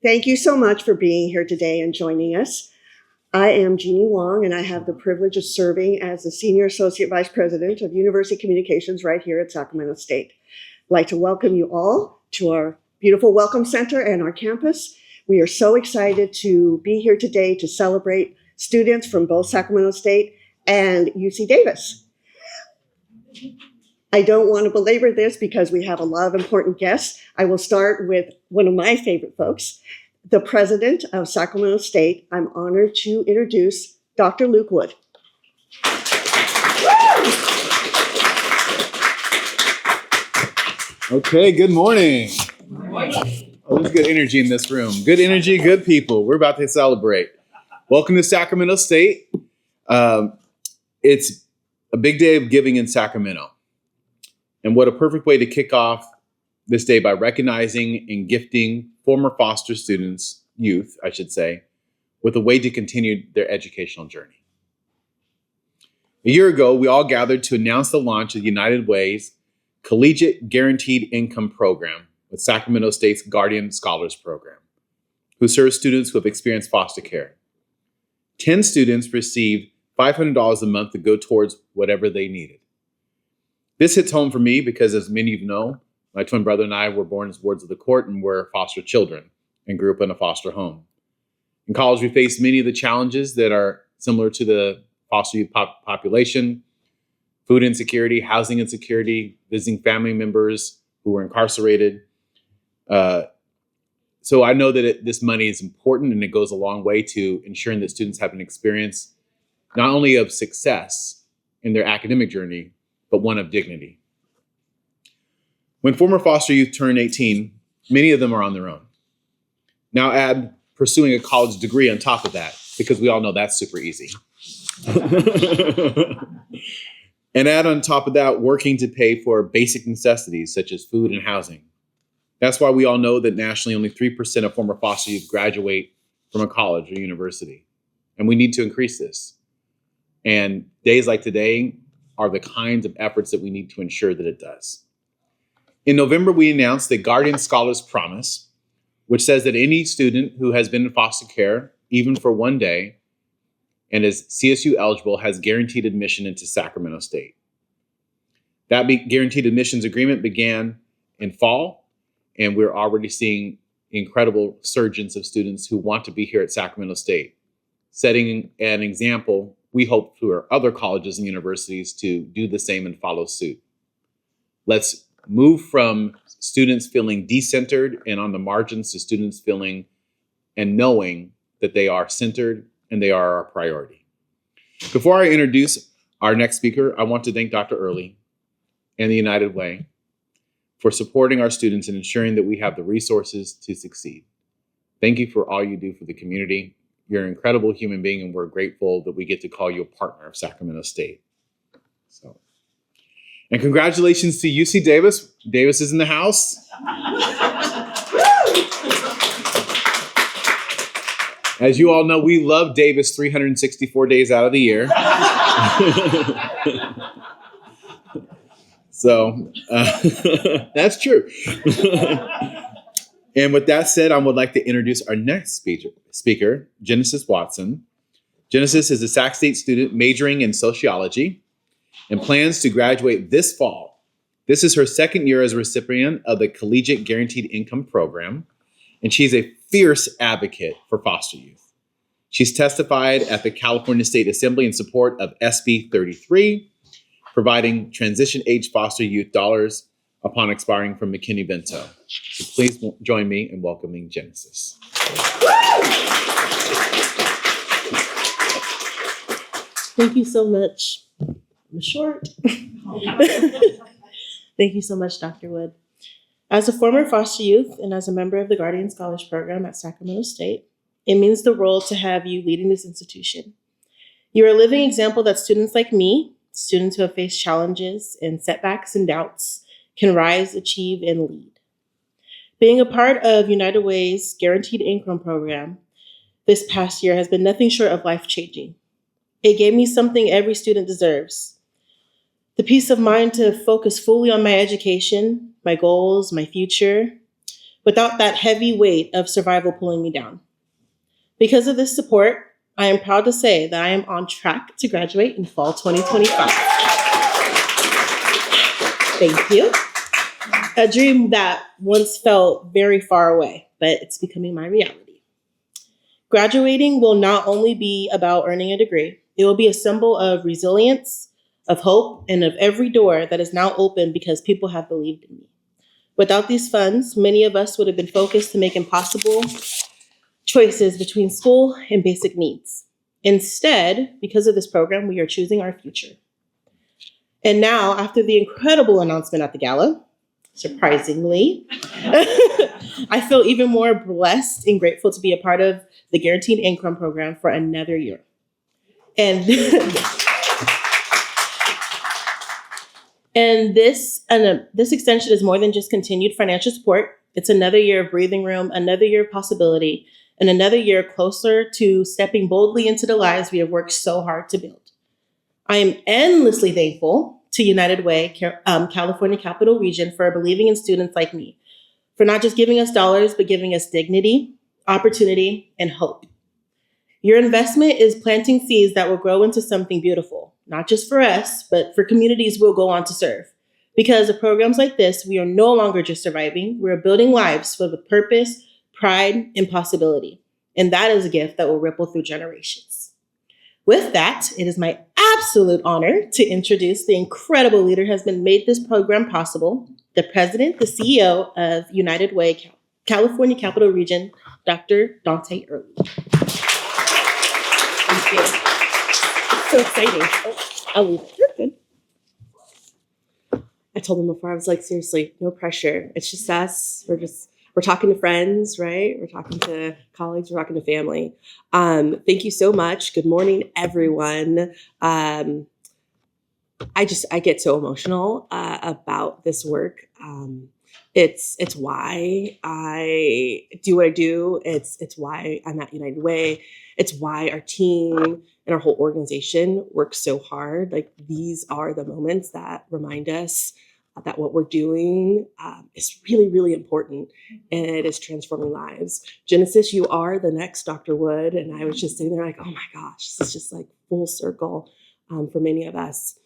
Thank you so much for being here today and joining us. I am Jeannie Wong, and I have the privilege of serving as the Senior Associate Vice President of University Communications right here at Sacramento State. I'd like to welcome you all to our beautiful Welcome Center and our campus. We are so excited to be here today to celebrate students from both Sacramento State and UC Davis. I don't want to belabor this because we have a lot of important guests. I will start with one of my favorite folks, the president of Sacramento State. I'm honored to introduce Dr. Luke Wood. Okay, good morning. Oh, there's good energy in this room. Good energy, good people. We're about to celebrate. Welcome to Sacramento State. It's a big day of giving in Sacramento. And what a perfect way to kick off this day by recognizing and gifting former foster students, youth, I should say, with a way to continue their educational journey. A year ago, we all gathered to announce the launch of United Way's Collegiate Guaranteed Income Program with Sacramento State's Guardian Scholars Program, who serves students who have experienced foster care. 10 students received $500 a month to go towards whatever they needed. This hits home for me because, as many of you know, my twin brother and I were born as wards of the court and were foster children and grew up in a foster home. In college, we faced many of the challenges that are similar to the foster youth population: food insecurity, housing insecurity, visiting family members who were incarcerated. So I know that this money is important, and it goes a long way to ensuring that students have an experience not only of success in their academic journey, but one of dignity. When former foster youth turn 18, many of them are on their own. Now add pursuing a college degree on top of that, because we all know that's super easy. And add on top of that, working to pay for basic necessities such as food and housing. That's why we all know that nationally only 3% of former foster youth graduate from a college or university. And we need to increase this. And days like today are the kinds of efforts that we need to ensure that it does. In November, we announced the Guardian Scholars Promise, which says that any student who has been in foster care, even for one day, and is CSU eligible, has guaranteed admission into Sacramento State. That guaranteed admissions agreement began in fall, and we're already seeing incredible surgence of students who want to be here at Sacramento State, setting an example, we hope, for other colleges and universities to do the same and follow suit. Let's move from students feeling decentered and on the margins to students feeling and knowing that they are centered and they are our priority. Before I introduce our next speaker, I want to thank Dr. Early and the United Way for supporting our students and ensuring that we have the resources to succeed. Thank you for all you do for the community. You're an incredible human being, and we're grateful that we get to call you a partner of Sacramento State. And congratulations to UC Davis. Davis is in the house. As you all know, we love Davis 364 days out of the year. So that's true. And with that said, I would like to introduce our next speaker, Genesis Watson. Genesis is a Sac State student majoring in sociology and plans to graduate this fall. This is her second year as a recipient of the Collegiate Guaranteed Income Program, and she's a fierce advocate for foster youth. She's testified at the California State Assembly in support of SB 33, providing transition-age foster youth dollars upon expiring from McKinney-Vento. So please join me in welcoming Genesis. Thank you so much. I'm short. Thank you so much, Dr. Wood. As a former foster youth and as a member of the Guardian Scholars Program at Sacramento State, it means the world to have you leading this institution. You're a living example that students like me, students who have faced challenges and setbacks and doubts, can rise, achieve, and lead. Being a part of United Way's Guaranteed Income Program this past year has been nothing short of life-changing. It gave me something every student deserves: the peace of mind to focus fully on my education, my goals, my future, without that heavy weight of survival pulling me down. Because of this support, I am proud to say that I am on track to graduate in fall 2025. Thank you. A dream that once felt very far away, but it's becoming my reality. Graduating will not only be about earning a degree, it will be a symbol of resilience, of hope, and of every door that is now open because people have believed in me. Without these funds, many of us would have been focused to make impossible choices between school and basic needs. Instead, because of this program, we are choosing our future. And now, after the incredible announcement at the gala, surprisingly, I feel even more blessed and grateful to be a part of the Guaranteed Income program for another year. And this extension is more than just continued financial support. It's another year of breathing room, another year of possibility, and another year closer to stepping boldly into the lives we have worked so hard to build. I am endlessly thankful to United Way, California Capital Region, for believing in students like me, for not just giving us dollars, but giving us dignity, opportunity, and hope. Your investment is planting seeds that will grow into something beautiful, not just for us, but for communities we'll go on to serve. Because of programs like this, we are no longer just surviving, we're building lives filled with purpose, pride, and possibility. And that is a gift that will ripple through generations. With that, it is my absolute honor to introduce the incredible leader who has made this program possible, the president, the CEO of United Way, California Capital Region, Dr. Dante Early. Thank you. It's so exciting. I'll leave it. You're good. I told him before, I was like, seriously, no pressure. It's just us. We're talking to friends, right? We're talking to colleagues, we're talking to family. Thank you so much. Good morning, everyone. I get so emotional about this work. It's why I do what I do. It's why I'm at United Way. It's why our team and our whole organization works so hard. Like, these are the moments that remind us that what we're doing is really, really important, and it is transforming lives. Genesis, you are the next Dr. Wood. And I was just sitting there like, oh my gosh, this is just like full circle for many of us.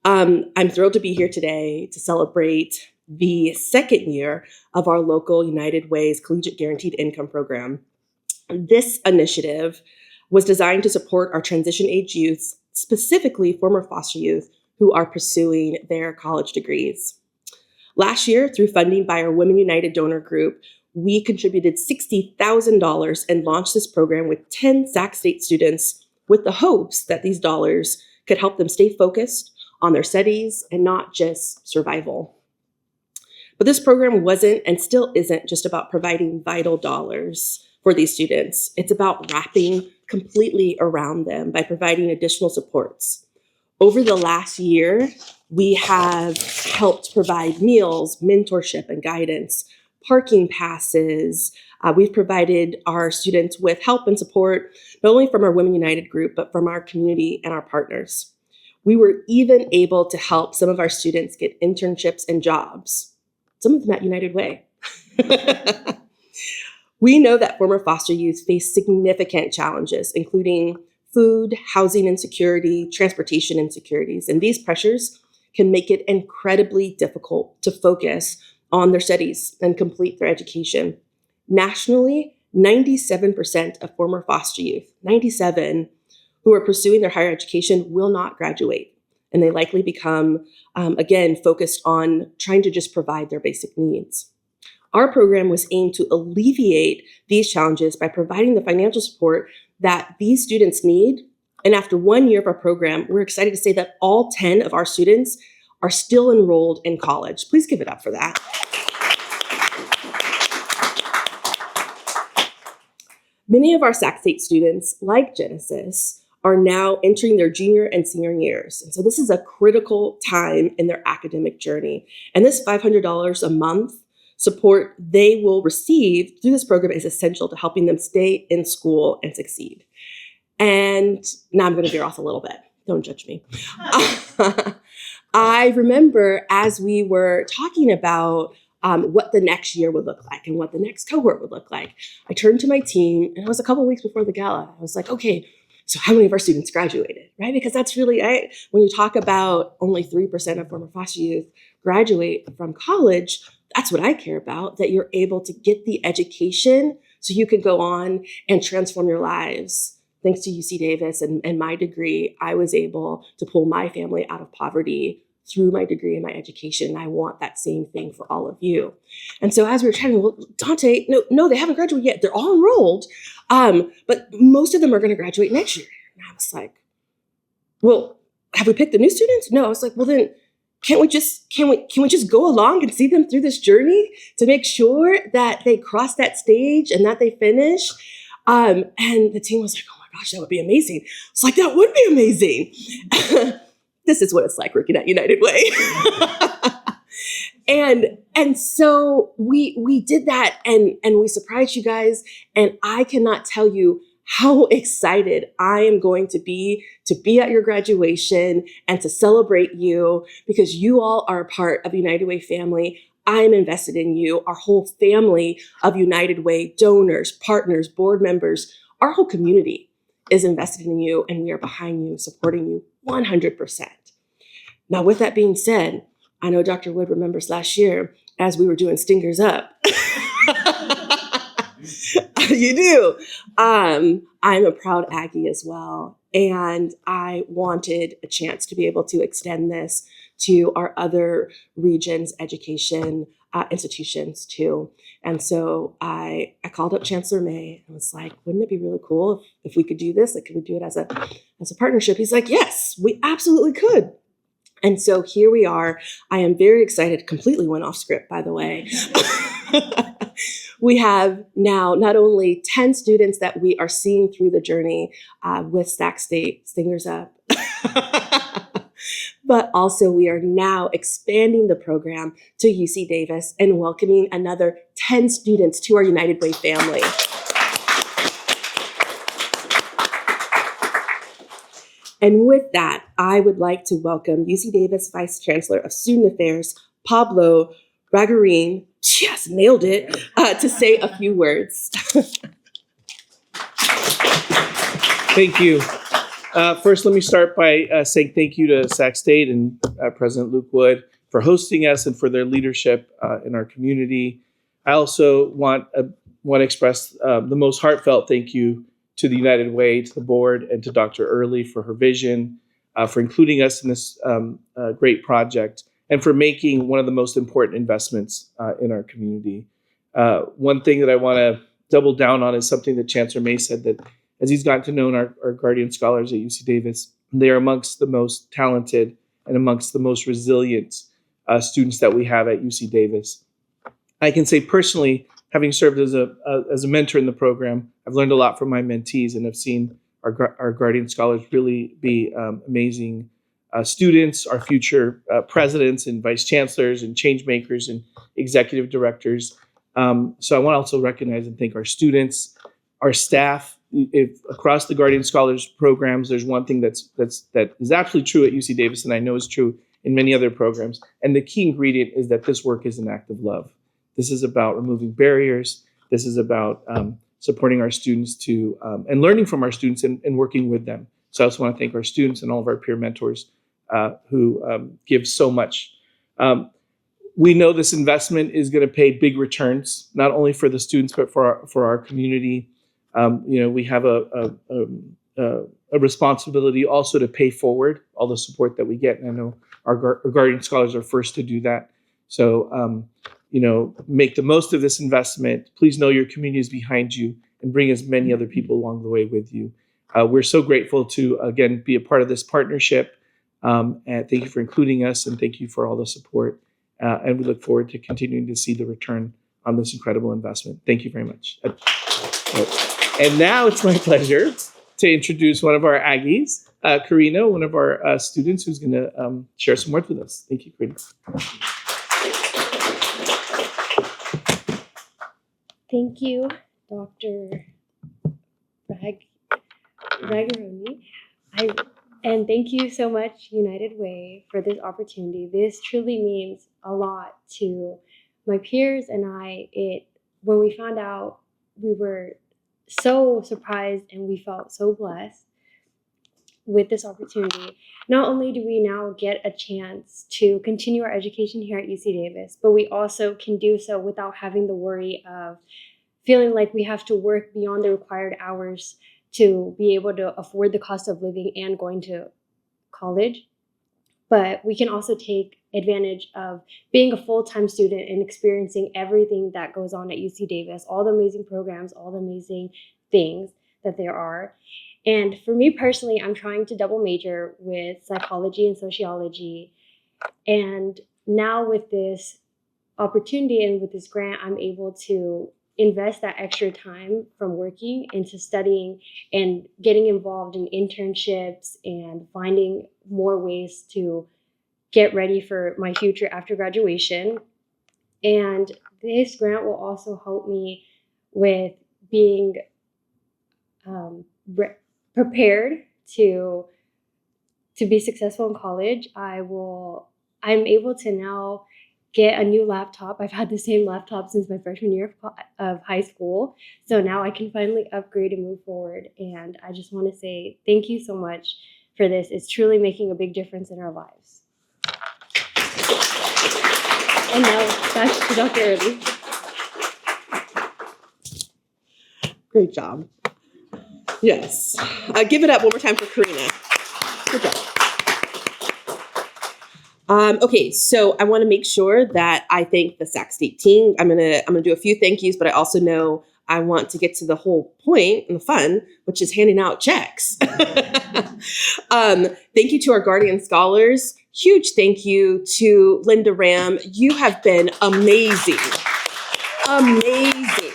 I'm thrilled to be here today to celebrate the second year of our local United Way's Collegiate Guaranteed Income program. This initiative was designed to support our transition age youths, specifically former foster youth, who are pursuing their college degrees. Last year, through funding by our Women United donor group, we contributed $60,000 and launched this program with 10 Sac State students, with the hopes that these dollars could help them stay focused on their studies and not just survival. But this program wasn't and still isn't just about providing vital dollars for these students. It's about wrapping completely around them by providing additional supports. Over the last year, we have helped provide meals, mentorship, and guidance, parking passes. We've provided our students with help and support, not only from our Women United group, but from our community and our partners. We were even able to help some of our students get internships and jobs, some of them at United Way. We know that former foster youth face significant challenges, including food, housing insecurity, transportation insecurities, and these pressures can make it incredibly difficult to focus on their studies and complete their education. Nationally, 97% of former foster youth, 97, who are pursuing their higher education will not graduate, and they likely become, again, focused on trying to just provide their basic needs. Our program was aimed to alleviate these challenges by providing the financial support that these students need. And after 1 year of our program, we're excited to say that all 10 of our students are still enrolled in college. Please give it up for that. Many of our Sac State students, like Genesis, are now entering their junior and senior years. And so this is a critical time in their academic journey. And this $500 a month support they will receive through this program is essential to helping them stay in school and succeed. And now I'm going to veer off a little bit. Don't judge me. I remember as we were talking about what the next year would look like and what the next cohort would look like. I turned to my team, and it was a couple of weeks before the gala. I was like, okay, so how many of our students graduated, right? Because that's really, when you talk about only 3% of former foster youth graduate from college, that's what I care about, that you're able to get the education so you can go on and transform your lives. Thanks to UC Davis and my degree, I was able to pull my family out of poverty through my degree and my education. And I want that same thing for all of you. And so as we were chatting, well, Dante, no, they haven't graduated yet. They're all enrolled, but most of them are going to graduate next year. And I was like, well, have we picked the new students? No. I was like, well, then can we just go along and see them through this journey to make sure that they cross that stage and that they finish? And the team was like, oh my gosh, that would be amazing. It's like, that would be amazing. This is what it's like working at United Way. And so we did that and we surprised you guys. And I cannot tell you how excited I am going to be at your graduation and to celebrate you, because you all are a part of the United Way family. I'm invested in you. Our whole family of United Way donors, partners, board members, our whole community is invested in you, and we are behind you, supporting you 100%. Now, with that being said, I know Dr. Wood remembers last year as we were doing Stingers Up. You do. I'm a proud Aggie as well. And I wanted a chance to be able to extend this to our other regions' education institutions too. And so I called up Chancellor May and was like, wouldn't it be really cool if we could do this? Like, could we do it as a partnership? He's like, yes, we absolutely could. And so here we are. I am very excited. Completely went off script, by the way. We have now not only 10 students that we are seeing through the journey with Sac State Stingers Up, but also we are now expanding the program to UC Davis and welcoming another 10 students to our United Way family. And with that, I would like to welcome UC Davis Vice Chancellor of Student Affairs, Pablo Ragarin, yes, nailed it, to say a few words. Thank you. First, let me start by saying thank you to Sac State and President Luke Wood for hosting us and for their leadership in our community. I also want to express the most heartfelt thank you to the United Way, to the board, and to Dr. Early for her vision, for including us in this great project, and for making one of the most important investments in our community. One thing that I want to double down on is something that Chancellor May said, that as he's gotten to know our Guardian Scholars at UC Davis, they are amongst the most talented and amongst the most resilient students that we have at UC Davis. I can say personally, having served as a mentor in the program, I've learned a lot from my mentees, and I've seen our Guardian Scholars really be amazing students, our future presidents and vice chancellors and change makers and executive directors. So I want to also recognize and thank our students, our staff. If across the Guardian Scholars programs, there's one thing that is absolutely true at UC Davis, and I know is true in many other programs. And the key ingredient is that this work is an act of love. This is about removing barriers. This is about supporting our students and learning from our students and working with them. So I also want to thank our students and all of our peer mentors who give so much. We know this investment is going to pay big returns, not only for the students, but for our community. We have a responsibility also to pay forward all the support that we get. And I know our Guardian Scholars are first to do that. So, make the most of this investment. Please know your community is behind you, and bring as many other people along the way with you. We're so grateful to, again, be a part of this partnership. And thank you for including us, and thank you for all the support. And we look forward to continuing to see the return on this incredible investment. Thank you very much. And now it's my pleasure to introduce one of our Aggies, Karina, one of our students who's going to share some words with us. Thank you, Karina. Thank you, Dr. Ragaroni. And thank you so much, United Way, for this opportunity. This truly means a lot to my peers and when we found out, we were so surprised and we felt so blessed with this opportunity. Not only do we now get a chance to continue our education here at UC Davis, but we also can do so without having the worry of feeling like we have to work beyond the required hours to be able to afford the cost of living and going to college. But we can also take advantage of being a full-time student and experiencing everything that goes on at UC Davis, all the amazing programs, all the amazing things that there are. And for me personally, I'm trying to double major with psychology and sociology. And now with this opportunity and with this grant, I'm able to invest that extra time from working into studying and getting involved in internships and finding more ways to get ready for my future after graduation. And this grant will also help me with being prepared to be successful in college. I'm able to now get a new laptop. I've had the same laptop since my freshman year of high school. So now I can finally upgrade and move forward. And I just want to say thank you so much for this. It's truly making a big difference in our lives. And now back to Dr. Early. Great job. Yes. Give it up one more time for Karina. Good job. Okay, so I want to make sure that I thank the Sac State team. I'm gonna do a few thank yous, but I also know I want to get to the whole point and the fun, which is handing out checks. Thank you to our Guardian Scholars. Huge thank you to Linda Ram. You have been amazing. Amazing.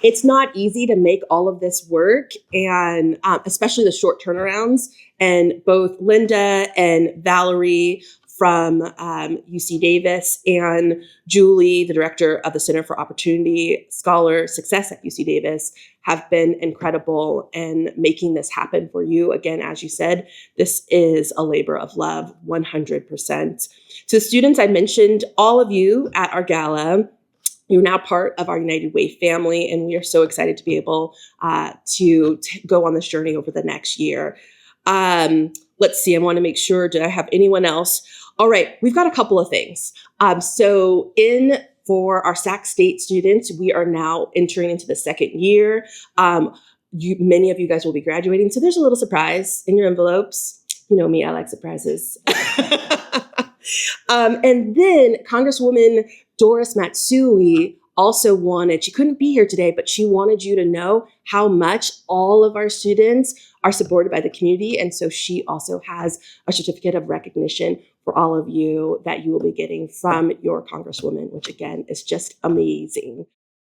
It's not easy to make all of this work, and especially the short turnarounds. And both Linda and Valerie from UC Davis and Julie, the director of the Center for Opportunity Scholar Success at UC Davis, have been incredible in making this happen for you. Again, as you said, this is a labor of love, 100%. To the students I mentioned, all of you at our gala, you're now part of our United Way family, and we are so excited to be able to go on this journey over the next year. Let's see, I want to make sure, did I have anyone else? All right, we've got a couple of things. For our Sac State students, we are now entering into the second year. Many of you guys will be graduating, so there's a little surprise in your envelopes. You know me, I like surprises. And then Congresswoman Doris Matsui also she couldn't be here today, but she wanted you to know how much all of our students are supported by the community. And so she also has a certificate of recognition for all of you that you will be getting from your Congresswoman, which again is just amazing.